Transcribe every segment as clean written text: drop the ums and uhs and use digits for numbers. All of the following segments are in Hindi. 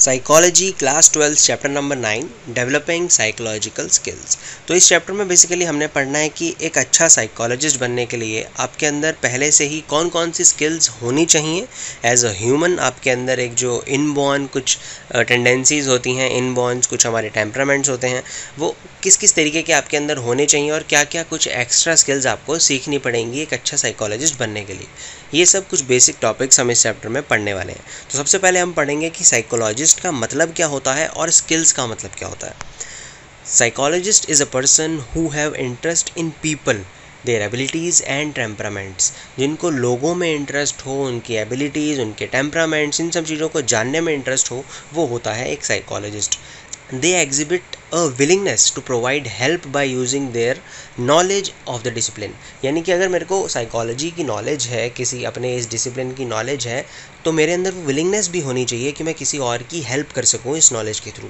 Psychology class 12 chapter number 9 developing psychological skills. तो इस चैप्टर में बेसिकली हमने पढ़ना है कि एक अच्छा साइकोलॉजिस्ट बनने के लिए आपके अंदर पहले से ही कौन कौन सी स्किल्स होनी चाहिए। एज अ ह्यूमन आपके अंदर एक जो इनबॉर्न कुछ टेंडेंसीज होती हैं, इनबॉर्न कुछ हमारे टेम्परामेंट्स होते हैं, वो किस किस तरीके के आपके अंदर होने चाहिए और क्या क्या कुछ एक्स्ट्रा स्किल्स आपको सीखनी पड़ेंगी एक अच्छा साइकोलॉजिस्ट बनने के लिए। ये सब कुछ बेसिक टॉपिक्स हम इस चैप्टर में पढ़ने वाले हैं। तो सबसे पहले हम पढ़ेंगे कि साइकोलॉजिस्ट का मतलब क्या होता है और स्किल्स का मतलब क्या होता है। Psychologist is a person who have interest in people, their abilities and temperaments. जिनको लोगों में इंटरेस्ट हो, उनकी एबिलिटीज़, उनके टेम्परामेंट्स, इन सब चीज़ों को जानने में इंटरेस्ट हो, वो होता है एक psychologist. They exhibit a willingness to provide help by using their knowledge of the discipline। यानी कि अगर मेरे को साइकोलॉजी की नॉलेज है, किसी अपने इस डिसिप्लिन की नॉलेज है, तो मेरे अंदर वो विलिंगनेस भी होनी चाहिए कि मैं किसी और की हेल्प कर सकूँ इस नॉलेज के थ्रू,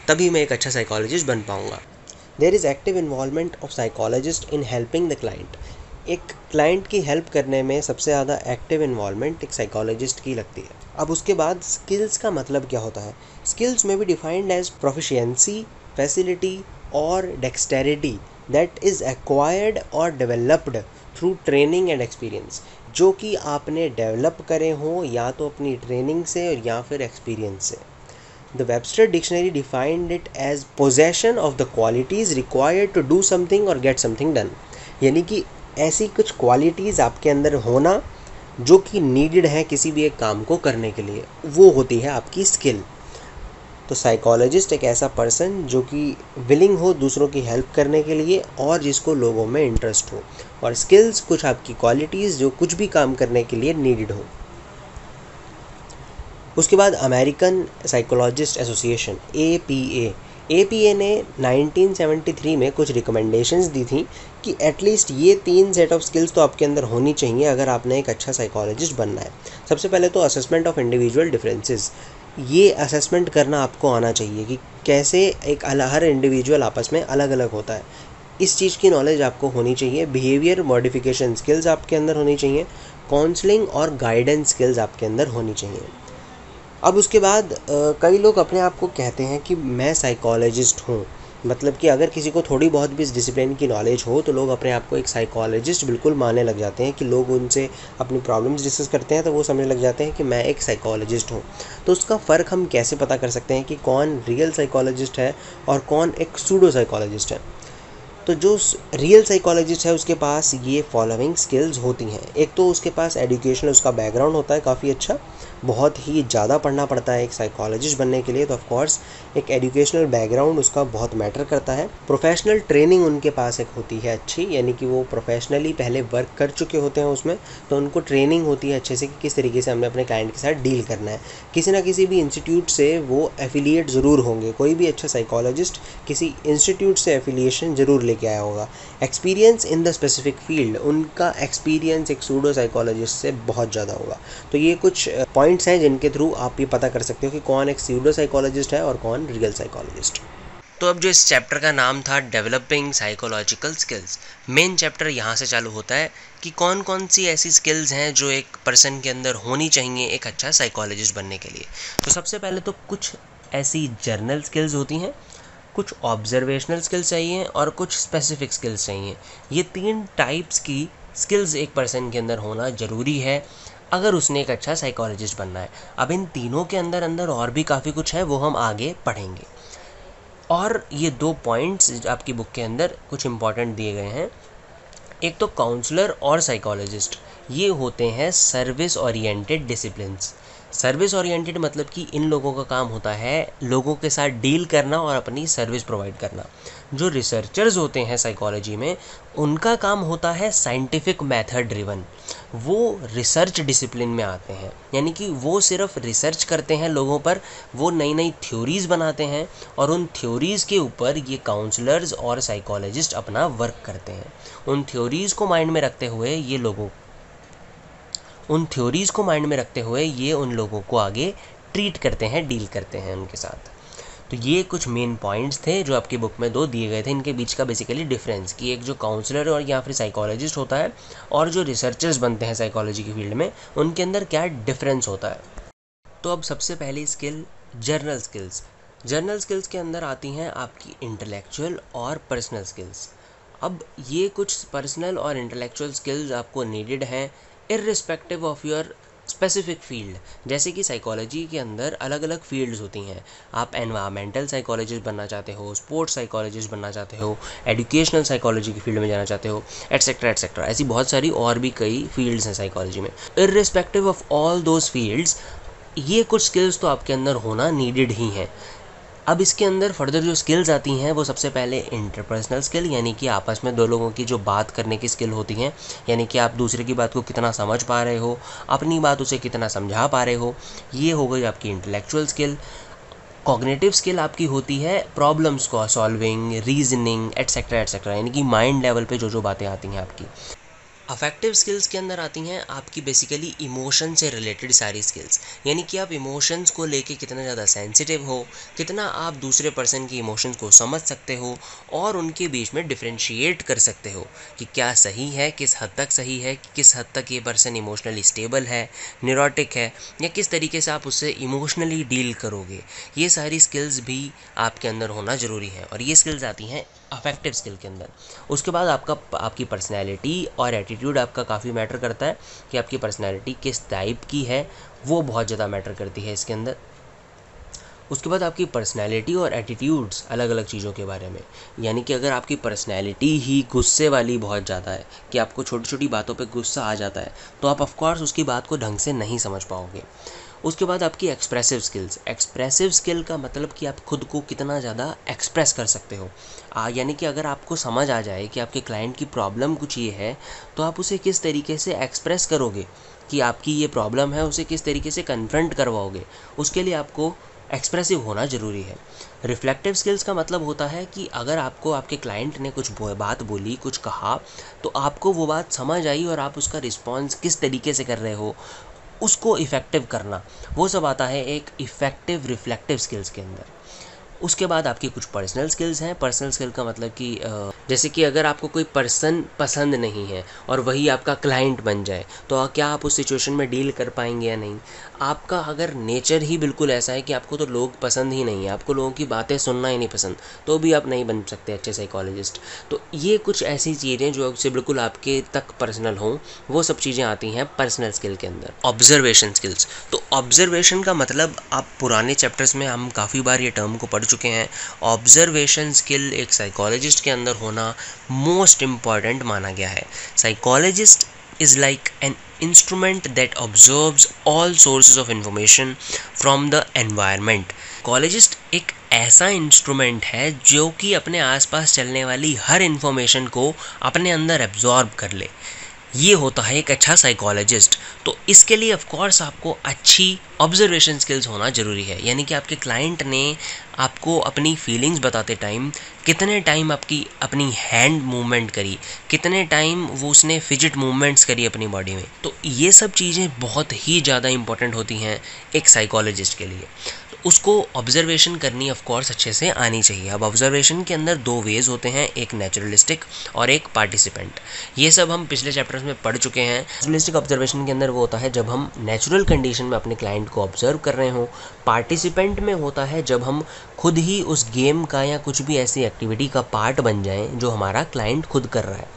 तभी मैं एक अच्छा साइकोलॉजिस्ट बन पाऊँगा। There is active involvement of psychologist in helping the client. एक क्लाइंट की हेल्प करने में सबसे ज़्यादा एक्टिव इन्वॉल्वमेंट एक साइकोलॉजिस्ट की लगती है। अब उसके बाद स्किल्स का मतलब क्या होता है। स्किल्स में भी डिफाइंड एज प्रोफिशिएंसी, फैसिलिटी और डेक्सटेरिटी दैट इज़ एक्वायर्ड और developed through training and experience. जो कि आपने डेवलप करे हों या तो अपनी ट्रेनिंग से और या फिर एक्सपीरियंस से। The Webster Dictionary defined it as possession of the qualities required to do something or get something done। यानी कि ऐसी कुछ क्वालिटीज़ आपके अंदर होना जो कि नीडेड है किसी भी एक काम को करने के लिए, वो होती है आपकी स्किल। तो साइकोलॉजिस्ट एक ऐसा पर्सन जो कि विलिंग हो दूसरों की हेल्प करने के लिए और जिसको लोगों में इंटरेस्ट हो, और स्किल्स कुछ आपकी क्वालिटीज़ जो कुछ भी काम करने के लिए नीडेड हो। उसके बाद अमेरिकन साइकोलॉजिस्ट एसोसिएशन APA ने 1973 में कुछ रिकमेंडेशंस दी थी कि एटलीस्ट ये 3 सेट ऑफ स्किल्स तो आपके अंदर होनी चाहिए अगर आपने एक अच्छा साइकोलॉजिस्ट बनना है। सबसे पहले तो असेसमेंट ऑफ इंडिविजुअल डिफरेंसेस। ये असेसमेंट करना आपको आना चाहिए कि कैसे एक हर इंडिविजुअल आपस में अलग अलग होता है, इस चीज़ की नॉलेज आपको होनी चाहिए। बिहेवियर मॉडिफिकेशन स्किल्स आपके अंदर होनी चाहिए। काउंसलिंग और गाइडेंस स्किल्स आपके अंदर होनी चाहिए। अब उसके बाद कई लोग अपने आप को कहते हैं कि मैं साइकोलॉजिस्ट हूँ, मतलब कि अगर किसी को थोड़ी बहुत भी इस डिसिप्लिन की नॉलेज हो तो लोग अपने आप को एक साइकोलॉजिस्ट बिल्कुल मानने लग जाते हैं कि लोग उनसे अपनी प्रॉब्लम्स डिस्कस करते हैं तो वो समझने लग जाते हैं कि मैं एक साइकोलॉजिस्ट हूँ। तो उसका फ़र्क हम कैसे पता कर सकते हैं कि कौन रियल साइकोलॉजिस्ट है और कौन एक सूडो साइकोलॉजिस्ट है। तो जो रियल साइकोलॉजिस्ट है उसके पास ये फॉलोइंग स्किल्स होती हैं। एक तो उसके पास एजुकेशन, उसका बैकग्राउंड होता है काफ़ी अच्छा, बहुत ही ज़्यादा पढ़ना पड़ता है एक साइकोलॉजिस्ट बनने के लिए, तो ऑफ कोर्स एक एजुकेशनल बैकग्राउंड उसका बहुत मैटर करता है। प्रोफेशनल ट्रेनिंग उनके पास एक होती है अच्छी, यानी कि वो प्रोफेशनली पहले वर्क कर चुके होते हैं उसमें, तो उनको ट्रेनिंग होती है अच्छे से कि किस तरीके से हमने अपने क्लाइंट के साथ डील करना है। किसी ना किसी भी इंस्टीट्यूट से वो एफिलिएट ज़रूर होंगे, कोई भी अच्छा साइकोलॉजिस्ट किसी इंस्टीट्यूट से एफिलिएशन ज़रूर लेके आया होगा। Experience in the specific field, उनका एक्सपीरियंस एक सूडो साइकोलॉजिस्ट से बहुत ज़्यादा होगा। तो ये कुछ पॉइंट्स हैं जिनके थ्रू आप ये पता कर सकते हो कि कौन एक सूडो साइकोलॉजिस्ट है और कौन रियल साइकोलॉजिस्ट। तो अब जो इस चैप्टर का नाम था developing psychological skills, main chapter यहाँ से चालू होता है कि कौन कौन सी ऐसी स्किल्स हैं जो एक पर्सन के अंदर होनी चाहिए एक अच्छा साइकोलॉजिस्ट बनने के लिए। तो सबसे पहले तो कुछ ऐसी जर्नल स्किल्स होती हैं, कुछ ऑब्जर्वेशनल स्किल्स चाहिए और कुछ स्पेसिफिक स्किल्स चाहिए। ये 3 टाइप्स की स्किल्स एक पर्सन के अंदर होना ज़रूरी है अगर उसने एक अच्छा साइकोलॉजिस्ट बनना है। अब इन तीनों के अंदर और भी काफ़ी कुछ है, वो हम आगे पढ़ेंगे। और ये 2 पॉइंट्स आपकी बुक के अंदर कुछ इंपॉर्टेंट दिए गए हैं। एक तो काउंसलर और साइकोलॉजिस्ट, ये होते हैं service oriented disciplines. Service oriented मतलब कि इन लोगों का काम होता है लोगों के साथ डील करना और अपनी सर्विस प्रोवाइड करना। जो रिसर्चर्स होते हैं साइकोलॉजी में, उनका काम होता है साइंटिफिक मेथड ड्रिवन। वो रिसर्च डिसिप्लिन में आते हैं, यानी कि वो सिर्फ रिसर्च करते हैं लोगों पर, वो नई नई थ्योरीज़ बनाते हैं और उन थ्योरीज़ के ऊपर ये काउंसलर्स और साइकोलॉजिस्ट अपना वर्क करते हैं। उन थ्योरीज़ को माइंड में रखते हुए ये उन लोगों को आगे ट्रीट करते हैं, डील करते हैं उनके साथ। तो ये कुछ मेन पॉइंट्स थे जो आपकी बुक में 2 दिए गए थे। इनके बीच का बेसिकली डिफरेंस कि एक जो काउंसलर और या फिर साइकोलॉजिस्ट होता है और जो रिसर्चर्स बनते हैं साइकोलॉजी की फील्ड में, उनके अंदर क्या डिफरेंस होता है। तो अब सबसे पहली skill journal skills. Journal skills के अंदर आती हैं आपकी इंटेलेक्चुअल और पर्सनल स्किल्स। अब ये कुछ पर्सनल और इंटेलेक्चुअल स्किल्स आपको नीडेड हैं irrespective of your specific field. जैसे कि साइकोलॉजी के अंदर अलग अलग फील्ड्स होती हैं। आप एनवायरमेंटल साइकोलॉजिस्ट बनना चाहते हो, स्पोर्ट्स साइकोलॉजिस्ट बनना चाहते हो, एजुकेशनल साइकोलॉजी की फील्ड में जाना चाहते हो, एट्सेट्रा एट्सेट्रा। ऐसी बहुत सारी और भी कई फील्ड्स हैं साइकोलॉजी में। Irrespective of all those fields, ये कुछ स्किल्स तो आपके अंदर होना नीडेड ही हैं। अब इसके अंदर फर्दर जो स्किल्स आती हैं वो सबसे पहले इंटरपर्सनल स्किल, यानी कि आपस में दो लोगों की जो बात करने की स्किल होती हैं, यानी कि आप दूसरे की बात को कितना समझ पा रहे हो, अपनी बात उसे कितना समझा पा रहे हो, ये हो गई आपकी इंटेलेक्चुअल स्किल। कॉग्निटिव स्किल आपकी होती है प्रॉब्लम्स को सॉल्विंग, रीजनिंग एट्सेट्रा एट्सेट्रा, यानी कि माइंड लेवल पे जो जो बातें आती हैं आपकी। अफेक्टिव स्किल्स के अंदर आती हैं आपकी बेसिकली इमोशन से रिलेटेड सारी स्किल्स, यानी कि आप इमोशंस को लेके कितना ज़्यादा सेंसिटिव हो, कितना आप दूसरे पर्सन की इमोशंस को समझ सकते हो और उनके बीच में डिफरेंशिएट कर सकते हो कि क्या सही है, किस हद तक सही है, किस हद तक ये पर्सन इमोशनली स्टेबल है, न्यूरोटिक है, या किस तरीके से आप उससे इमोशनली डील करोगे। ये सारी स्किल्स भी आपके अंदर होना ज़रूरी है और ये स्किल्स आती हैं अफेक्टिव स्किल के अंदर। उसके बाद आपकी पर्सनैलिटी और एटीट्यूड आपका काफ़ी मैटर करता है कि आपकी पर्सनैलिटी किस टाइप की है, वो बहुत ज़्यादा मैटर करती है इसके अंदर। उसके बाद आपकी पर्सनैलिटी और एटीट्यूड्स अलग अलग चीज़ों के बारे में, यानी कि अगर आपकी पर्सनैलिटी ही गुस्से वाली बहुत ज़्यादा है कि आपको छोटी छोटी बातों पे गुस्सा आ जाता है, तो आप ऑफकोर्स उसकी बात को ढंग से नहीं समझ पाओगे। उसके बाद आपकी एक्सप्रेसिव स्किल्स। एक्सप्रेसिव स्किल का मतलब कि आप खुद को कितना ज़्यादा एक्सप्रेस कर सकते हो। यानी कि अगर आपको समझ आ जाए कि आपके क्लाइंट की प्रॉब्लम कुछ ये है, तो आप उसे किस तरीके से एक्सप्रेस करोगे कि आपकी ये प्रॉब्लम है, उसे किस तरीके से कन्फ्रंट करवाओगे, उसके लिए आपको एक्सप्रेसिव होना ज़रूरी है। रिफ्लेक्टिव स्किल्स का मतलब होता है कि अगर आपको आपके क्लाइंट ने कुछ बात बोली, कुछ कहा, तो आपको वो बात समझ आई और आप उसका रिस्पॉन्स किस तरीके से कर रहे हो, उसको इफ़ेक्टिव करना, वो सब आता है एक इफ़ेक्टिव रिफ्लेक्टिव स्किल्स के अंदर। उसके बाद आपकी कुछ पर्सनल स्किल्स हैं। पर्सनल स्किल का मतलब कि जैसे कि अगर आपको कोई पर्सन पसंद नहीं है और वही आपका क्लाइंट बन जाए, तो क्या आप उस सिचुएशन में डील कर पाएंगे या नहीं। आपका अगर नेचर ही बिल्कुल ऐसा है कि आपको तो लोग पसंद ही नहीं है, आपको लोगों की बातें सुनना ही नहीं पसंद, तो भी आप नहीं बन सकते अच्छे साइकोलॉजिस्ट। तो ये कुछ ऐसी चीज़ें जो से बिल्कुल आपके तक पर्सनल हों, वो सब चीज़ें आती हैं पर्सनल स्किल के अंदर। Observation skills. तो ऑब्जर्वेशन का मतलब, आप पुराने चैप्टर्स में हम काफ़ी बार ये टर्म को पढ़ चुके हैं। ऑब्जर्वेशन स्किल एक साइकोलॉजिस्ट के अंदर होना मोस्ट इम्पॉर्टेंट माना गया है। Psychologist is like an instrument that observes all sources of information from the environment. Psychologist एक ऐसा इंस्ट्रूमेंट है जो कि अपने आसपास चलने वाली हर इंफॉर्मेशन को अपने अंदर एब्जॉर्ब कर ले। ये होता है एक अच्छा साइकोलॉजिस्ट। तो इसके लिए ऑफ कोर्स आपको अच्छी ऑब्जर्वेशन स्किल्स होना ज़रूरी है, यानी कि आपके क्लाइंट ने आपको अपनी फीलिंग्स बताते टाइम कितने टाइम आपकी अपनी हैंड मूवमेंट करी, कितने टाइम वो उसने फिजिट मूवमेंट्स करी अपनी बॉडी में, तो ये सब चीज़ें बहुत ही ज़्यादा इंपॉर्टेंट होती हैं एक साइकोलॉजिस्ट के लिए। तो उसको ऑब्जर्वेशन करनी ऑफ कोर्स अच्छे से आनी चाहिए। अब ऑब्जर्वेशन के अंदर दो वेज होते हैं, एक नेचुरलिस्टिक और एक पार्टिसिपेंट। ये सब हम पिछले चैप्टर्स में पढ़ चुके हैं। नेचुरलिस्टिक ऑब्जर्वेशन के अंदर वो होता है जब हम नेचुरल कंडीशन में अपने क्लाइंट को ऑब्जर्व कर रहे हों। पार्टिसिपेंट में होता है जब हम खुद ही उस गेम का या कुछ भी ऐसी एक्टिविटी का पार्ट बन जाएं जो हमारा क्लाइंट खुद कर रहा है।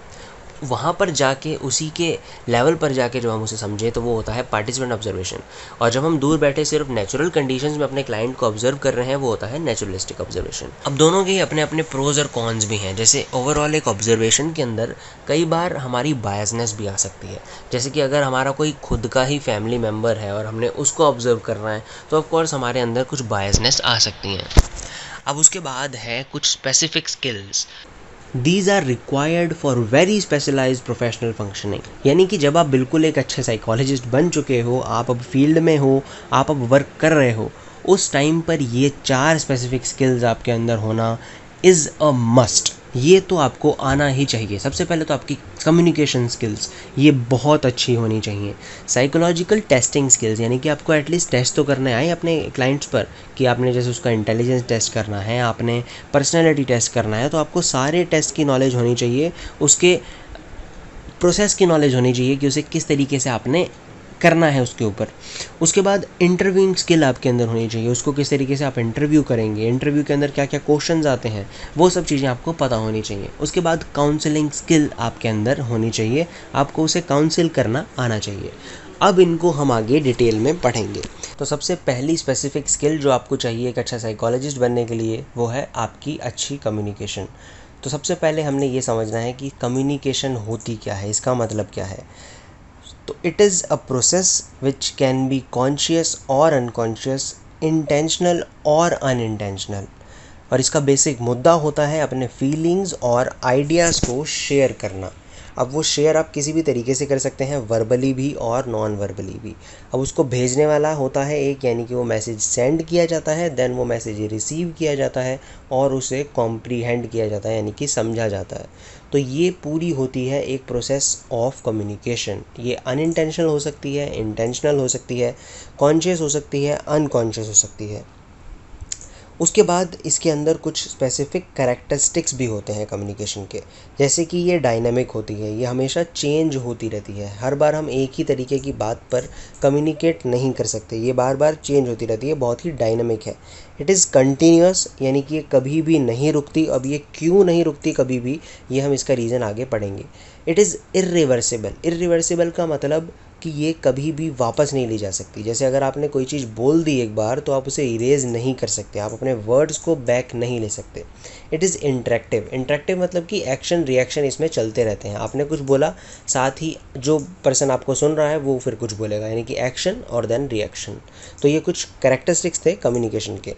वहाँ पर जाके उसी के लेवल पर जाके जो हम उसे समझें, तो वो होता है पार्टिसिपेंट ऑब्जर्वेशन। और जब हम दूर बैठे सिर्फ नेचुरल कंडीशंस में अपने क्लाइंट को ऑब्जर्व कर रहे हैं, वो होता है नेचुरलिस्टिक ऑब्जर्वेशन। अब दोनों के अपने अपने प्रोज और कॉन्स भी हैं। जैसे ओवरऑल एक ऑब्जर्वेशन के अंदर कई बार हमारी बायसनेस भी आ सकती है। जैसे कि अगर हमारा कोई खुद का ही फैमिली मेम्बर है और हमने उसको ऑब्जर्व करना है, तो ऑफकोर्स हमारे अंदर कुछ बायसनेस आ सकती हैं। अब उसके बाद है कुछ specific skills. These are required for very specialized professional functioning। यानी कि जब आप बिल्कुल एक अच्छे साइकोलॉजिस्ट बन चुके हो, आप अब फील्ड में हो, आप अब वर्क कर रहे हो, उस टाइम पर ये 4 स्पेसिफिक स्किल्स आपके अंदर होना इज़ अ मस्ट। ये तो आपको आना ही चाहिए। सबसे पहले तो आपकी कम्युनिकेशन स्किल्स, ये बहुत अच्छी होनी चाहिए। साइकोलॉजिकल टेस्टिंग स्किल्स, यानी कि आपको एटलीस्ट टेस्ट तो करने आए अपने क्लाइंट्स पर, कि आपने जैसे उसका इंटेलिजेंस टेस्ट करना है, आपने पर्सनैलिटी टेस्ट करना है, तो आपको सारे टेस्ट की नॉलेज होनी चाहिए, उसके प्रोसेस की नॉलेज होनी चाहिए कि उसे किस तरीके से आपने करना है उसके ऊपर। उसके बाद इंटरव्यूइंग स्किल आपके अंदर होनी चाहिए, उसको किस तरीके से आप इंटरव्यू करेंगे, इंटरव्यू के अंदर क्या क्या क्वेश्चंस आते हैं, वो सब चीज़ें आपको पता होनी चाहिए। उसके बाद काउंसलिंग स्किल आपके अंदर होनी चाहिए, आपको उसे काउंसिल करना आना चाहिए। अब इनको हम आगे डिटेल में पढ़ेंगे। तो सबसे पहली स्पेसिफिक स्किल जो आपको चाहिए एक अच्छा साइकोलॉजिस्ट बनने के लिए, वो है आपकी अच्छी कम्युनिकेशन। तो सबसे पहले हमने ये समझना है कि कम्युनिकेशन होती क्या है, इसका मतलब क्या है। तो it is a process which can be conscious और अनकॉन्शियस, इंटेंशनल और अनइंटेंशनल, और इसका बेसिक मुद्दा होता है अपने फीलिंग्स और आइडियाज़ को शेयर करना। अब वो शेयर आप किसी भी तरीके से कर सकते हैं, वर्बली भी और नॉन वर्बली भी। अब उसको भेजने वाला होता है एक, यानी कि वो मैसेज सेंड किया जाता है, देन वो मैसेज रिसीव किया जाता है और उसे कॉम्प्रीहेंड किया जाता है, यानी कि समझा जाता है। तो ये पूरी होती है एक प्रोसेस ऑफ कम्युनिकेशन। ये अनइंटेंशनल हो सकती है, इंटेंशनल हो सकती है, कॉन्शियस हो सकती है, अनकॉन्शियस हो सकती है। उसके बाद इसके अंदर कुछ स्पेसिफिक कैरेक्टरिस्टिक्स भी होते हैं कम्युनिकेशन के, जैसे कि ये डायनामिक होती है, ये हमेशा चेंज होती रहती है। हर बार हम एक ही तरीके की बात पर कम्युनिकेट नहीं कर सकते, ये बार बार चेंज होती रहती है, बहुत ही डायनामिक है। इट इज़ कंटिन्यूस, यानी कि ये कभी भी नहीं रुकती। अब ये क्यों नहीं रुकती कभी भी, ये हम इसका रीज़न आगे पढ़ेंगे। It is irreversible. इर्रिवर्सिबल का मतलब कि ये कभी भी वापस नहीं ली जा सकती। जैसे अगर आपने कोई चीज़ बोल दी एक बार, तो आप उसे इरेज नहीं कर सकते, आप अपने वर्ड्स को बैक नहीं ले सकते। It is interactive. इंटरेक्टिव मतलब कि एक्शन रिएक्शन इसमें चलते रहते हैं। आपने कुछ बोला, साथ ही जो पर्सन आपको सुन रहा है वो फिर कुछ बोलेगा, यानी कि एक्शन और देन रिएक्शन। तो ये कुछ कैरेक्टरिस्टिक्स थे कम्युनिकेशन के।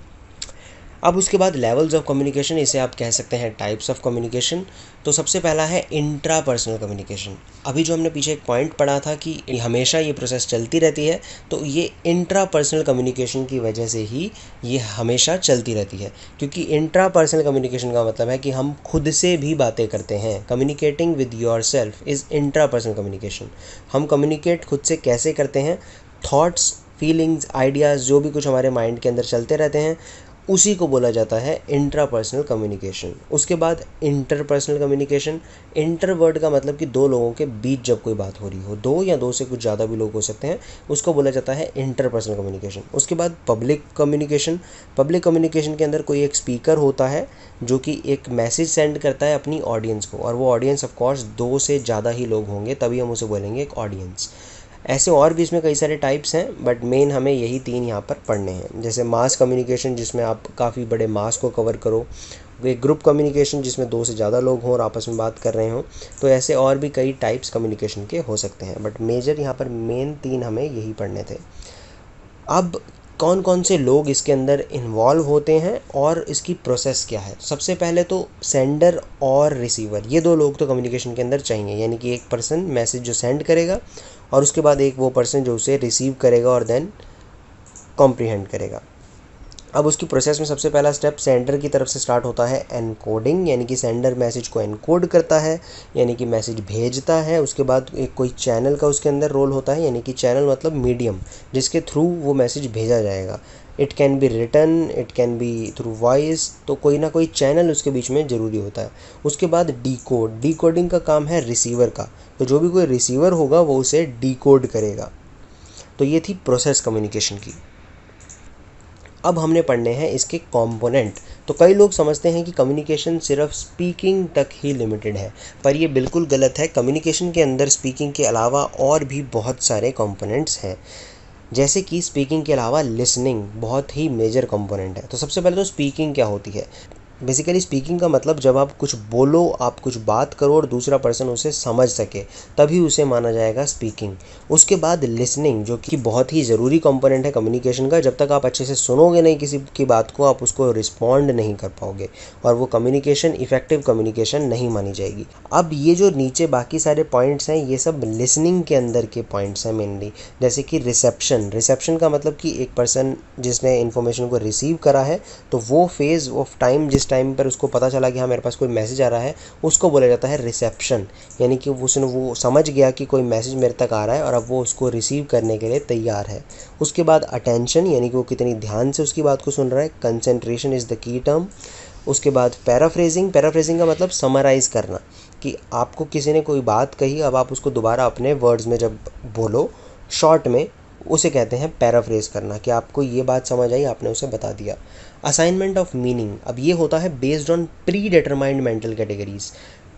अब उसके बाद लेवल्स ऑफ कम्युनिकेशन, इसे आप कह सकते हैं टाइप्स ऑफ कम्युनिकेशन। तो सबसे पहला है इंट्रा पर्सनल कम्युनिकेशन। अभी जो हमने पीछे एक पॉइंट पढ़ा था कि हमेशा ये प्रोसेस चलती रहती है, तो ये इंट्रा पर्सनल कम्युनिकेशन की वजह से ही ये हमेशा चलती रहती है। क्योंकि इंट्रा पर्सनल कम्युनिकेशन का मतलब है कि हम खुद से भी बातें करते हैं। Communicating with your self is intra personal communication. हम कम्युनिकेट खुद से कैसे करते हैं, थॉट्स, फीलिंग्स, आइडियाज़, जो भी कुछ हमारे माइंड के अंदर चलते रहते हैं, उसी को बोला जाता है इंट्रापर्सनल कम्युनिकेशन। उसके बाद इंटरपर्सनल कम्युनिकेशन। इंटर वर्ड का मतलब कि दो लोगों के बीच जब कोई बात हो रही हो, दो या दो से कुछ ज़्यादा भी लोग हो सकते हैं, उसको बोला जाता है इंटरपर्सनल कम्युनिकेशन। उसके बाद पब्लिक कम्युनिकेशन। पब्लिक कम्युनिकेशन के अंदर कोई एक स्पीकर होता है जो कि एक मैसेज सेंड करता है अपनी ऑडियंस को, और वो ऑडियंस ऑफकोर्स दो से ज़्यादा ही लोग होंगे, तभी हम उसे बोलेंगे एक ऑडियंस। ऐसे और भी इसमें कई सारे टाइप्स हैं, बट मेन हमें यही तीन यहाँ पर पढ़ने हैं। जैसे मास कम्युनिकेशन, जिसमें आप काफ़ी बड़े मास को कवर करो। एक ग्रुप कम्युनिकेशन, जिसमें दो से ज़्यादा लोग हों और आपस में बात कर रहे हों। तो ऐसे और भी कई टाइप्स कम्युनिकेशन के हो सकते हैं, बट मेजर यहाँ पर मेन तीन हमें यही पढ़ने थे। अब कौन कौन से लोग इसके अंदर इन्वॉल्व होते हैं और इसकी प्रोसेस क्या है। सबसे पहले तो सेंडर और रिसीवर, ये दो लोग तो कम्युनिकेशन के अंदर चाहिए, यानी कि एक पर्सन मैसेज जो सेंड करेगा और उसके बाद एक वो पर्सन जो उसे रिसीव करेगा और देन कॉम्प्रीहेंड करेगा। अब उसकी प्रोसेस में सबसे पहला स्टेप सेंडर की तरफ से स्टार्ट होता है एनकोडिंग, यानी कि सेंडर मैसेज को एनकोड करता है, यानी कि मैसेज भेजता है। उसके बाद एक कोई चैनल का उसके अंदर रोल होता है, यानी कि चैनल मतलब मीडियम जिसके थ्रू वो मैसेज भेजा जाएगा। It can be written, it can be through voice, तो कोई ना कोई चैनल उसके बीच में ज़रूरी होता है। उसके बाद डीकोड। डीकोडिंग का काम है रिसीवर का, तो जो भी कोई रिसीवर होगा वो उसे डीकोड करेगा। तो ये थी प्रोसेस कम्युनिकेशन की। अब हमने पढ़ने हैं इसके कंपोनेंट। तो कई लोग समझते हैं कि कम्युनिकेशन सिर्फ स्पीकिंग तक ही लिमिटेड है, पर ये बिल्कुल गलत है। कम्युनिकेशन के अंदर स्पीकिंग के अलावा और भी बहुत सारे कंपोनेंट्स हैं। जैसे कि स्पीकिंग के अलावा लिसनिंग बहुत ही मेजर कंपोनेंट है। तो सबसे पहले तो स्पीकिंग क्या होती है। बेसिकली स्पीकिंग का मतलब जब आप कुछ बोलो, आप कुछ बात करो और दूसरा पर्सन उसे समझ सके, तभी उसे माना जाएगा स्पीकिंग। उसके बाद लिसनिंग, जो कि बहुत ही ज़रूरी कंपोनेंट है कम्युनिकेशन का। जब तक आप अच्छे से सुनोगे नहीं किसी की बात को, आप उसको रिस्पॉन्ड नहीं कर पाओगे और वो कम्युनिकेशन इफेक्टिव कम्युनिकेशन नहीं मानी जाएगी। अब ये जो नीचे बाकी सारे पॉइंट्स हैं, ये सब लिसनिंग के अंदर के पॉइंट्स हैं मेनली। जैसे कि रिसेप्शन। रिसेप्शन का मतलब कि एक पर्सन जिसने इन्फॉर्मेशन को रिसीव करा है, तो वो फेज़ ऑफ टाइम, जिस टाइम पर उसको पता चला कि हाँ मेरे पास कोई मैसेज आ रहा है, उसको बोला जाता है रिसेप्शन। यानी कि उसने वो समझ गया कि कोई मैसेज मेरे तक आ रहा है और अब वो उसको रिसीव करने के लिए तैयार है। उसके बाद अटेंशन, यानी कि वो कितनी ध्यान से उसकी बात को सुन रहा है। Concentration is the key term. उसके बाद पैराफ्रेजिंग। पैराफ्रेजिंग का मतलब समराइज़ करना, कि आपको किसी ने कोई बात कही, अब आप उसको दोबारा अपने वर्ड्स में जब बोलो शॉर्ट में उसे कहते हैं पैराफ्रेज करना, कि आपको ये बात समझ आई, आपने उसे बता दिया। असाइनमेंट ऑफ मीनिंग, अब ये होता है based on pre determined mental categories,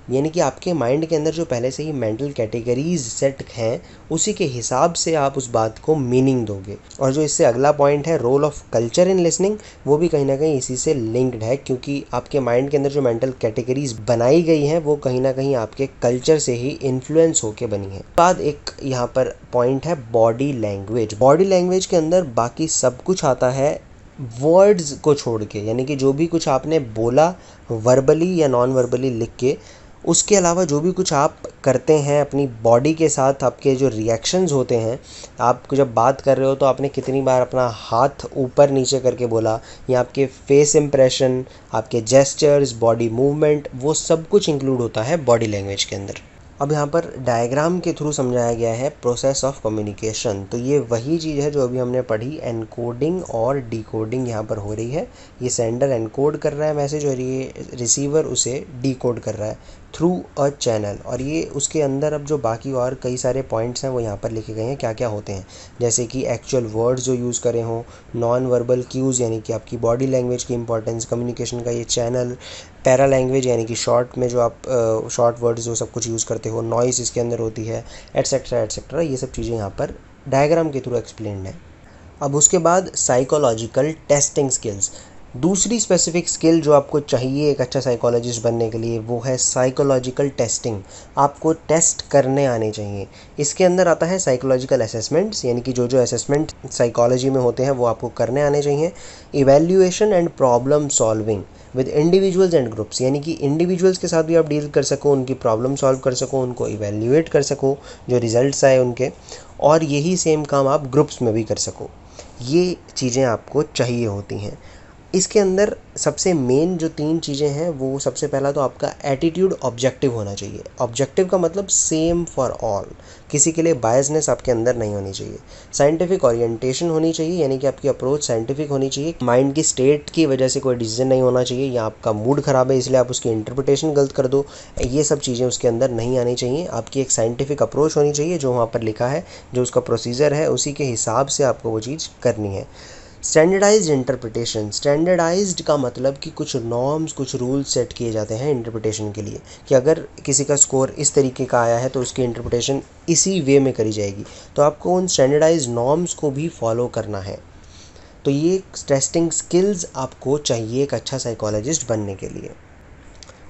यानी कि आपके माइंड के अंदर जो पहले से ही मेंटल कैटेगरीज सेट हैं उसी के हिसाब से आप उस बात को मीनिंग दोगे। और जो इससे अगला पॉइंट है role of culture in listening, वो भी कहीं ना कहीं इसी से लिंक्ड है, क्योंकि आपके माइंड के अंदर जो मेंटल कैटेगरीज बनाई गई हैं वो कहीं ना कहीं आपके कल्चर से ही इन्फ्लुएंस होकर बनी है। बाद एक यहाँ पर पॉइंट है बॉडी लैंग्वेज। बॉडी लैंग्वेज के अंदर बाकी सब कुछ आता है वर्ड्स को छोड़ के, यानी कि जो भी कुछ आपने बोला वर्बली या नॉन वर्बली लिख के, उसके अलावा जो भी कुछ आप करते हैं अपनी बॉडी के साथ, आपके जो रिएक्शंस होते हैं, आप जब बात कर रहे हो तो आपने कितनी बार अपना हाथ ऊपर नीचे करके बोला, या आपके फेस इंप्रेशन, आपके जेस्चर्स, बॉडी मूवमेंट, वो सब कुछ इंक्लूड होता है बॉडी लैंग्वेज के अंदर। अब यहाँ पर डायग्राम के थ्रू समझाया गया है प्रोसेस ऑफ कम्युनिकेशन। तो ये वही चीज़ है जो अभी हमने पढ़ी, एनकोडिंग और डिकोडिंग यहाँ पर हो रही है। ये सेंडर एनकोड कर रहा है मैसेज और ये रिसीवर उसे डिकोड कर रहा है थ्रू अ चैनल। और ये उसके अंदर अब जो बाकी और कई सारे पॉइंट्स हैं वो यहाँ पर लिखे गए हैं क्या क्या होते हैं, जैसे कि एक्चुअल वर्ड्स जो यूज़ करे हों, नॉन वर्बल क्यूज़ यानी कि आपकी बॉडी लैंग्वेज की इंपॉर्टेंस, कम्युनिकेशन का ये चैनल, पैरा लैंग्वेज यानी कि शॉर्ट में जो आप शॉर्ट वर्ड्स जो सब कुछ यूज़ करते हो, नॉइस इसके अंदर होती है, एटसेट्रा एटसेट्रा, ये सब चीज़ें यहाँ पर डायग्राम के थ्रू एक्सप्लेन्ड है। अब उसके बाद साइकोलॉजिकल टेस्टिंग स्किल्स। दूसरी स्पेसिफिक स्किल जो आपको चाहिए एक अच्छा साइकोलॉजिस्ट बनने के लिए वो है साइकोलॉजिकल टेस्टिंग। आपको टेस्ट करने आने चाहिए। इसके अंदर आता है साइकोलॉजिकल असेसमेंट्स, यानी कि जो जो असेसमेंट साइकोलॉजी में होते हैं वो आपको करने आने चाहिए। Evaluation and problem solving with individuals and groups, यानी कि इंडिविजुअल्स के साथ भी आप डील कर सको, उनकी प्रॉब्लम सॉल्व कर सको, उनको इवैल्यूएट कर सको जो रिजल्ट्स आए उनके, और यही सेम काम आप ग्रुप्स में भी कर सको। ये चीज़ें आपको चाहिए होती हैं। इसके अंदर सबसे मेन जो 3 चीज़ें हैं वो सबसे पहला तो आपका एटीट्यूड ऑब्जेक्टिव होना चाहिए। ऑब्जेक्टिव का मतलब सेम फॉर ऑल, किसी के लिए बायसनेस आपके अंदर नहीं होनी चाहिए। साइंटिफिक ओरिएंटेशन होनी चाहिए, यानी कि आपकी अप्रोच साइंटिफिक होनी चाहिए। माइंड की स्टेट की वजह से कोई डिसीजन नहीं होना चाहिए, या आपका मूड ख़राब है इसलिए आप उसकी इंटरप्रिटेशन गलत कर दो, ये सब चीज़ें उसके अंदर नहीं आनी चाहिए। आपकी एक साइंटिफिक अप्रोच होनी चाहिए, जो वहाँ पर लिखा है, जो उसका प्रोसीजर है उसी के हिसाब से आपको वो चीज़ करनी है। स्टैंडर्डाइज्ड इंटरप्रिटेशन, स्टैंडर्डाइज्ड का मतलब कि कुछ नॉर्म्स, कुछ रूल्स सेट किए जाते हैं इंटरप्रिटेशन के लिए, कि अगर किसी का स्कोर इस तरीके का आया है तो उसकी इंटरप्रिटेशन इसी वे में करी जाएगी, तो आपको उन स्टैंडर्डाइज्ड नॉर्म्स को भी फॉलो करना है। तो ये टेस्टिंग स्किल्स आपको चाहिए एक अच्छा साइकोलॉजिस्ट बनने के लिए।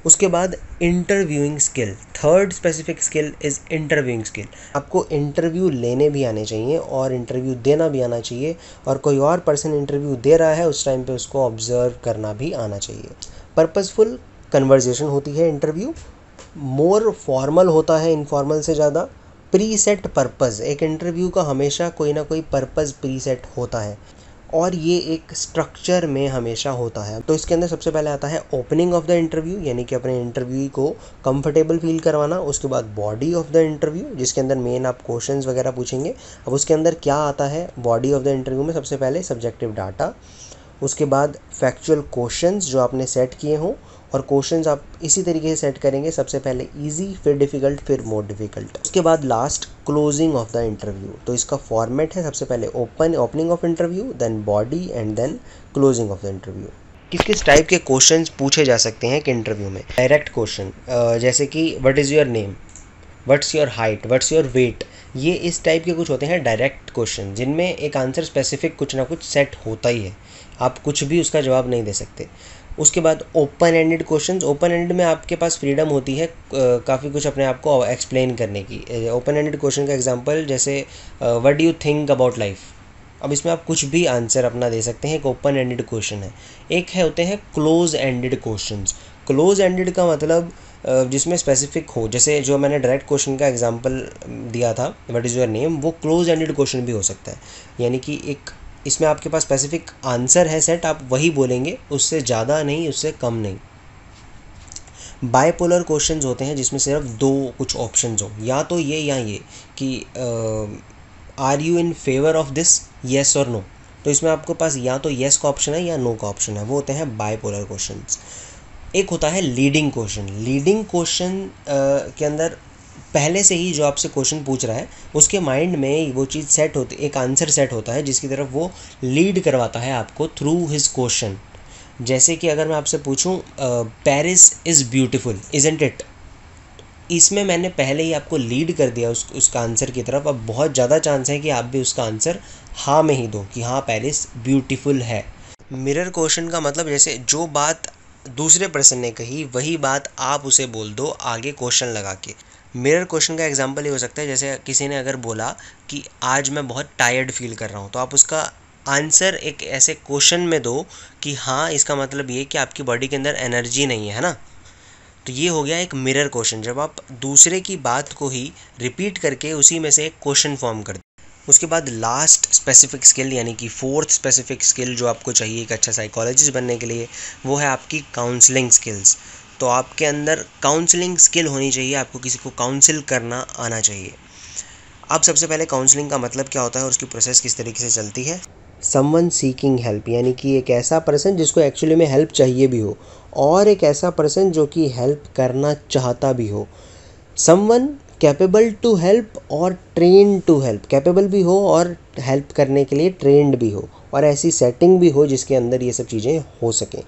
उसके बाद interviewing skill, third specific skill is interviewing skill. आपको इंटरव्यू लेने भी आने चाहिए और इंटरव्यू देना भी आना चाहिए, और कोई और पर्सन इंटरव्यू दे रहा है उस टाइम पे उसको ऑब्जर्व करना भी आना चाहिए। पर्पसफुल कन्वर्जेशन होती है इंटरव्यू, मोर फॉर्मल होता है इनफॉर्मल से ज़्यादा। प्री सेट पर्पज़, एक इंटरव्यू का हमेशा कोई ना कोई पर्पज़ प्री सेट होता है और ये एक स्ट्रक्चर में हमेशा होता है। तो इसके अंदर सबसे पहले आता है ओपनिंग ऑफ द इंटरव्यू, यानी कि अपने इंटरव्यू को कंफर्टेबल फील करवाना। उसके बाद बॉडी ऑफ द इंटरव्यू, जिसके अंदर मेन आप क्वेश्चंस वगैरह पूछेंगे। अब उसके अंदर क्या आता है बॉडी ऑफ द इंटरव्यू में, सबसे पहले सब्जेक्टिव डाटा, उसके बाद फैक्चुअल क्वेश्चंस जो आपने सेट किए हों, और क्वेश्चंस आप इसी तरीके से सेट करेंगे, सबसे पहले इजी, फिर डिफ़िकल्ट, फिर मोर डिफ़िकल्ट। उसके बाद last closing of the interview. तो इसका फॉर्मेट है सबसे पहले opening of interview, then body and then closing of the interview. किस किस टाइप के क्वेश्चंस पूछे जा सकते हैं एक इंटरव्यू में? डायरेक्ट क्वेश्चन, जैसे कि what is your name, what's your height, what's your weight, ये इस टाइप के कुछ होते हैं डायरेक्ट क्वेश्चन, जिनमें एक आंसर स्पेसिफिक कुछ ना कुछ सेट होता ही है, आप कुछ भी उसका जवाब नहीं दे सकते। उसके बाद open ended questions, open ended में आपके पास फ्रीडम होती है काफ़ी कुछ अपने आप को एक्सप्लेन करने की। ओपन एंडेड क्वेश्चन का एग्जांपल जैसे what do you think about life. अब इसमें आप कुछ भी आंसर अपना दे सकते हैं, एक ओपन एंडेड क्वेश्चन है। एक है होते हैं close ended questions. Close ended का मतलब जिसमें स्पेसिफिक हो, जैसे जो मैंने डायरेक्ट क्वेश्चन का एग्जांपल दिया था व्हाट इज़ योर नेम, वो क्लोज एंडेड क्वेश्चन भी हो सकता है, यानी कि एक इसमें आपके पास स्पेसिफिक आंसर है सेट, आप वही बोलेंगे, उससे ज़्यादा नहीं, उससे कम नहीं। बाइपोलर क्वेश्चंस होते हैं जिसमें सिर्फ 2 कुछ ऑप्शंस हो, या तो ये या ये, कि are you in favour of this, yes और नो। तो इसमें आपके पास या तो येस का ऑप्शन है या नो का ऑप्शन है, वो होते हैं बाइपोलर क्वेश्चंस। एक होता है लीडिंग क्वेश्चन। लीडिंग क्वेश्चन के अंदर पहले से ही जो आपसे क्वेश्चन पूछ रहा है उसके माइंड में वो चीज़ सेट होती, एक आंसर सेट होता है जिसकी तरफ वो लीड करवाता है आपको थ्रू हिज क्वेश्चन। जैसे कि अगर मैं आपसे पूछूं Paris is beautiful isn't it, इसमें मैंने पहले ही आपको लीड कर दिया उसका आंसर की तरफ। अब बहुत ज़्यादा चांस है कि आप भी उसका आंसर हाँ में ही दो कि हाँ पेरिस ब्यूटीफुल है। मिरर क्वेश्चन का मतलब जैसे जो बात दूसरे पर्सन ने कही वही बात आप उसे बोल दो आगे क्वेश्चन लगा के। मिरर क्वेश्चन का एग्जांपल ये हो सकता है, जैसे किसी ने अगर बोला कि आज मैं बहुत टायर्ड फील कर रहा हूँ, तो आप उसका आंसर एक ऐसे क्वेश्चन में दो कि हाँ इसका मतलब ये कि आपकी बॉडी के अंदर एनर्जी नहीं है ना। तो ये हो गया एक मिरर क्वेश्चन, जब आप दूसरे की बात को ही रिपीट करके उसी में से एक क्वेश्चन फॉर्म करते हैं। उसके बाद लास्ट स्पेसिफिक स्किल यानी कि फोर्थ स्पेसिफिक स्किल जो आपको चाहिए एक अच्छा साइकोलॉजिस्ट बनने के लिए, वो है आपकी काउंसलिंग स्किल्स। तो आपके अंदर काउंसलिंग स्किल होनी चाहिए, आपको किसी को काउंसिल करना आना चाहिए। अब सबसे पहले काउंसलिंग का मतलब क्या होता है और उसकी प्रोसेस किस तरीके से चलती है। समवन सीकिंग हेल्प, यानी कि एक ऐसा पर्सन जिसको एक्चुअली में हेल्प चाहिए भी हो, और एक ऐसा पर्सन जो कि हेल्प करना चाहता भी हो। समवन कैपेबल टू हेल्प और ट्रेन टू हेल्प, कैपेबल भी हो और हेल्प करने के लिए ट्रेंड भी हो, और ऐसी सेटिंग भी हो जिसके अंदर ये सब चीज़ें हो सकें।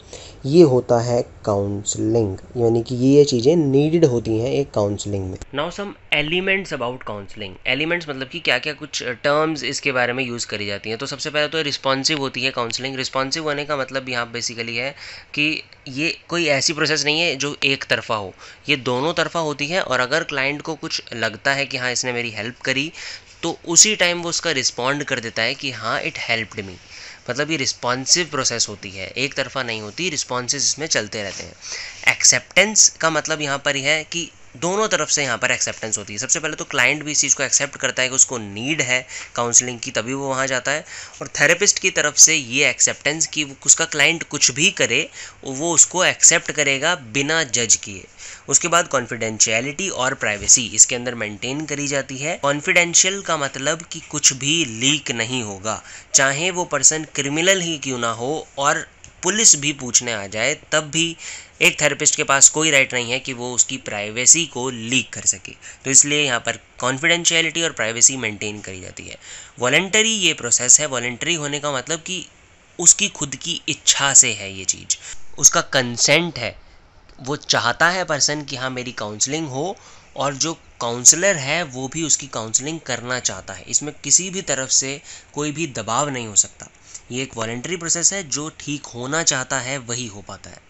ये होता है काउंसलिंग, यानी कि ये चीज़ें नीडेड होती हैं एक काउंसलिंग में। Now some elements about counselling. Elements मतलब कि क्या क्या कुछ टर्म्स इसके बारे में यूज़ करी जाती हैं। तो सबसे पहले तो रिस्पॉन्सिव होती है काउंसलिंग। रिस्पॉन्सिव होने का मतलब यहाँ बेसिकली है कि ये कोई ऐसी प्रोसेस नहीं है जो एक तरफा हो, ये दोनों तरफा होती है। और अगर क्लाइंट को कुछ लगता है कि हाँ इसने मेरी हेल्प करी, तो उसी टाइम वो उसका रिस्पॉन्ड कर देता है कि हाँ इट हेल्प्ड मी। मतलब ये रिस्पॉन्सिव प्रोसेस होती है, एक तरफा नहीं होती, रिस्पॉन्सेज इसमें चलते रहते हैं। एक्सेप्टेंस का मतलब यहाँ पर यह है कि दोनों तरफ से यहाँ पर एक्सेप्टेंस होती है। सबसे पहले तो क्लाइंट भी इस चीज़ को एक्सेप्ट करता है कि उसको नीड है काउंसलिंग की, तभी वो वहाँ जाता है। और थेरेपिस्ट की तरफ से ये एक्सेप्टेंस कि उसका क्लाइंट कुछ भी करे वो उसको एक्सेप्ट करेगा बिना जज किए। उसके बाद कॉन्फिडेंशियलिटी और प्राइवेसी इसके अंदर मेंटेन करी जाती है। कॉन्फिडेंशियल का मतलब कि कुछ भी लीक नहीं होगा, चाहे वो पर्सन क्रिमिनल ही क्यों ना हो और पुलिस भी पूछने आ जाए, तब भी एक थेरेपिस्ट के पास कोई राइट नहीं है कि वो उसकी प्राइवेसी को लीक कर सके। तो इसलिए यहाँ पर कॉन्फिडेंशियलिटी और प्राइवेसी मेंटेन करी जाती है। वॉलंटरी ये प्रोसेस है। वॉलंटरी होने का मतलब कि उसकी खुद की इच्छा से है ये चीज़, उसका कंसेंट है, वो चाहता है पर्सन कि हाँ मेरी काउंसलिंग हो, और जो काउंसलर है वो भी उसकी काउंसलिंग करना चाहता है। इसमें किसी भी तरफ से कोई भी दबाव नहीं हो सकता। ये एक वॉलंटरी प्रोसेस है, जो ठीक होना चाहता है वही हो पाता है।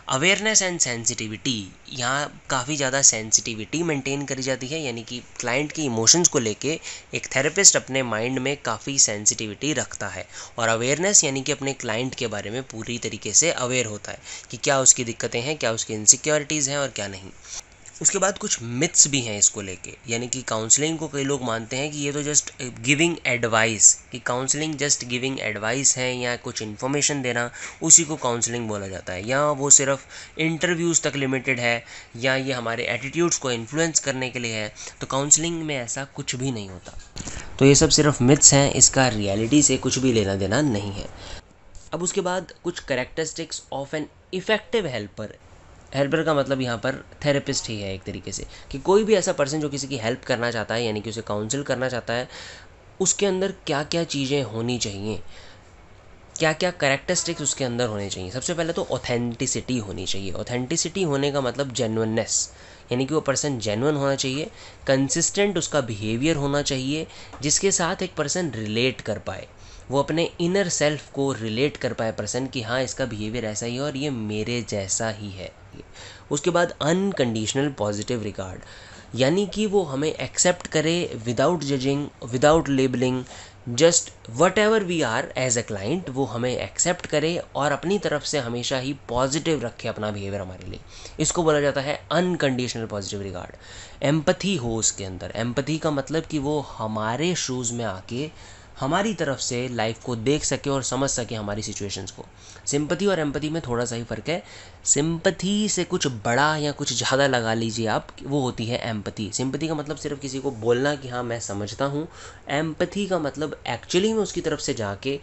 अवेयरनेस एंड सेंसिटिविटी, यहाँ काफ़ी ज़्यादा सेंसिटिविटी मेंटेन करी जाती है, यानी कि क्लाइंट की इमोशंस को लेके एक थेरेपिस्ट अपने माइंड में काफ़ी सेंसिटिविटी रखता है। और अवेयरनेस यानी कि अपने क्लाइंट के बारे में पूरी तरीके से अवेयर होता है कि क्या उसकी दिक्कतें हैं, क्या उसकी इनसिक्योरिटीज़ हैं और क्या नहीं। उसके बाद कुछ मिथ्स भी हैं इसको लेके, यानी कि काउंसलिंग को कई लोग मानते हैं कि ये तो जस्ट गिविंग एडवाइस, कि काउंसलिंग जस्ट गिविंग एडवाइस है या कुछ इन्फॉर्मेशन देना, उसी को काउंसलिंग बोला जाता है, या वो सिर्फ इंटरव्यूज़ तक लिमिटेड है, या ये हमारे एटीट्यूड्स को इन्फ्लुएंस करने के लिए है। तो काउंसलिंग में ऐसा कुछ भी नहीं होता। तो ये सब सिर्फ मिथ्स हैं, इसका रियलिटी से कुछ भी लेना देना नहीं है। अब उसके बाद कुछ characteristics of an effective helper. Helper का मतलब यहाँ पर थेरेपिस्ट ही है एक तरीके से, कि कोई भी ऐसा पर्सन जो किसी की हेल्प करना चाहता है, यानी कि उसे काउंसिल करना चाहता है, उसके अंदर क्या क्या चीज़ें होनी चाहिए, क्या क्या कैरेक्टरिस्टिक्स उसके अंदर होने चाहिए। सबसे पहले तो ऑथेंटिसिटी होनी चाहिए। ऑथेंटिसिटी होने का मतलब जेन्युइननेस, यानी कि वो पर्सन जेन्युइन होना चाहिए। कंसिस्टेंट उसका बिहेवियर होना चाहिए, जिसके साथ एक पर्सन रिलेट कर पाए, वो अपने इनर सेल्फ को रिलेट कर पाए पर्सन कि हाँ इसका बिहेवियर ऐसा ही है और ये मेरे जैसा ही है। उसके बाद अनकंडीशनल पॉजिटिव रिगार्ड, यानी कि वो हमें एक्सेप्ट करे without judging, without labelling, just whatever we are as a client, वो हमें एक्सेप्ट करे और अपनी तरफ से हमेशा ही पॉजिटिव रखे अपना बिहेवियर हमारे लिए। इसको बोला जाता है अनकंडीशनल पॉजिटिव रिगार्ड। एम्पथी हो उसके अंदर। एम्पथी का मतलब कि वो हमारे शूज़ में आके हमारी तरफ से लाइफ को देख सके और समझ सके हमारी सिचुएशंस को। सिंपथी और एम्पथी में थोड़ा सा ही फ़र्क है। सिंपथी से कुछ बड़ा या कुछ ज़्यादा लगा लीजिए आप, वो होती है एम्पथी। सिंपथी का मतलब सिर्फ किसी को बोलना कि हाँ मैं समझता हूँ। एम्पथी का मतलब एक्चुअली में उसकी तरफ से जाके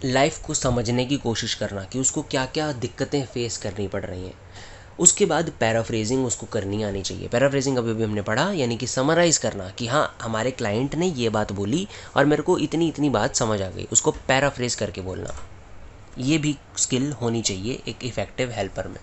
लाइफ को समझने की कोशिश करना कि उसको क्या क्या दिक्कतें फेस करनी पड़ रही हैं। उसके बाद पैराफ्रेजिंग उसको करनी आनी चाहिए। पैराफ्रेजिंग अभी हमने पढ़ा, यानी कि समराइज़ करना कि हाँ हमारे क्लाइंट ने ये बात बोली और मेरे को इतनी इतनी बात समझ आ गई, उसको पैराफ्रेज करके बोलना। ये भी स्किल होनी चाहिए एक इफ़ेक्टिव हेल्पर में।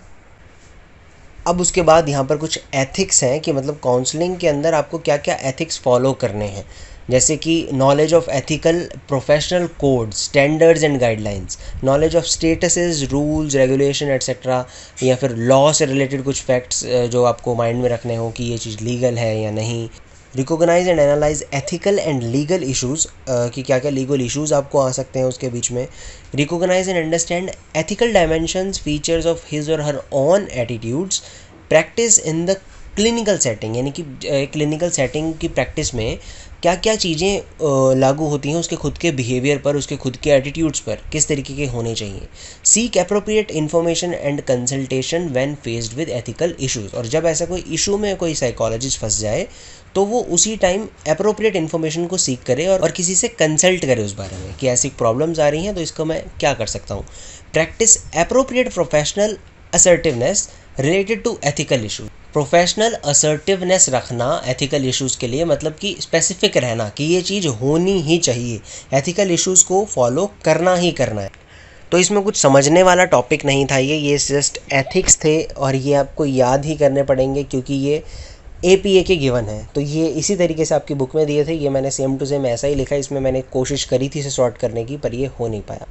अब उसके बाद यहाँ पर कुछ एथिक्स हैं कि मतलब काउंसलिंग के अंदर आपको क्या क्या एथिक्स फॉलो करने हैं, जैसे कि knowledge of ethical professional codes, standards and guidelines, knowledge of statuses, rules, regulation etcetera, या फिर लॉ से रिलेटेड कुछ फैक्ट्स जो आपको माइंड में रखने हो कि ये चीज़ लीगल है या नहीं। Recognise and analyse ethical and legal issues, कि क्या क्या लीगल इश्यूज़ आपको आ सकते हैं उसके बीच में। Recognise and understand ethical dimensions, features of his और her own attitudes, practice in the clinical setting, यानी कि क्लिनिकल सेटिंग की प्रैक्टिस में क्या क्या चीज़ें लागू होती हैं उसके खुद के बिहेवियर पर, उसके खुद के एटीट्यूड्स पर किस तरीके के होने चाहिए। Seek appropriate information and consultation when faced with ethical issues, और जब ऐसा कोई इशू में कोई साइकोलॉजिस्ट फंस जाए तो वो उसी टाइम अप्रोप्रिएट इन्फॉर्मेशन को सीख करे और किसी से कंसल्ट करे उस बारे में कि ऐसी प्रॉब्लम्स आ रही हैं तो इसको मैं क्या कर सकता हूँ। Practice appropriate professional assertiveness related to ethical issue. Professional assertiveness रखना एथिकल इश्यूज़ के लिए, मतलब कि स्पेसिफिक रहना कि ये चीज़ होनी ही चाहिए, एथिकल इश्यूज़ को फॉलो करना ही करना है। तो इसमें कुछ समझने वाला टॉपिक नहीं था ये जस्ट एथिक्स थे और ये आपको याद ही करने पड़ेंगे क्योंकि ये APA के गिवन है। तो ये इसी तरीके से आपकी बुक में दिए थे, ये मैंने सेम टू सेम ऐसा ही लिखा है, इसमें मैंने कोशिश करी थी इसे सॉर्ट करने की पर ये हो नहीं पाया।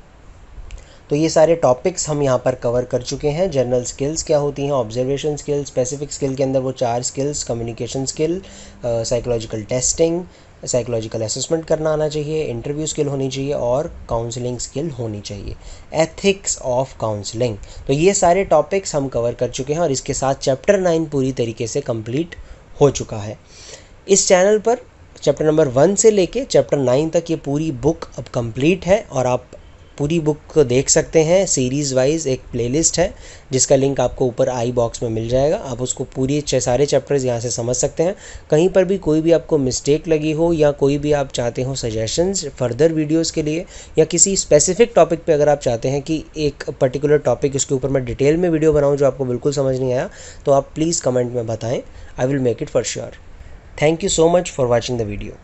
तो ये सारे टॉपिक्स हम यहाँ पर कवर कर चुके हैं। जनरल स्किल्स क्या होती हैं, ऑब्जर्वेशन स्किल, स्पेसिफिक स्किल के अंदर वो 4 skills, communication skill, psychological testing, psychological assessment करना आना चाहिए, इंटरव्यू स्किल होनी चाहिए और काउंसलिंग स्किल होनी चाहिए, एथिक्स ऑफ काउंसलिंग। तो ये सारे टॉपिक्स हम कवर कर चुके हैं और इसके साथ चैप्टर 9 पूरी तरीके से कंप्लीट हो चुका है। इस चैनल पर चैप्टर नंबर 1 से लेके चैप्टर 9 तक ये पूरी बुक अब कंप्लीट है और आप पूरी बुक को देख सकते हैं। सीरीज़ वाइज एक प्लेलिस्ट है जिसका लिंक आपको ऊपर आई बॉक्स में मिल जाएगा, आप उसको पूरी सारे चैप्टर्स यहाँ से समझ सकते हैं। कहीं पर भी कोई भी आपको मिस्टेक लगी हो या कोई भी आप चाहते हो सजेशंस फर्दर वीडियोस के लिए या किसी स्पेसिफिक टॉपिक पे अगर आप चाहते हैं कि एक पर्टिकुलर टॉपिक उसके ऊपर मैं डिटेल में वीडियो बनाऊँ जो आपको बिल्कुल समझ नहीं आया, तो आप प्लीज़ कमेंट में बताएँ, I will make it for sure. Thank you so much for watching the video.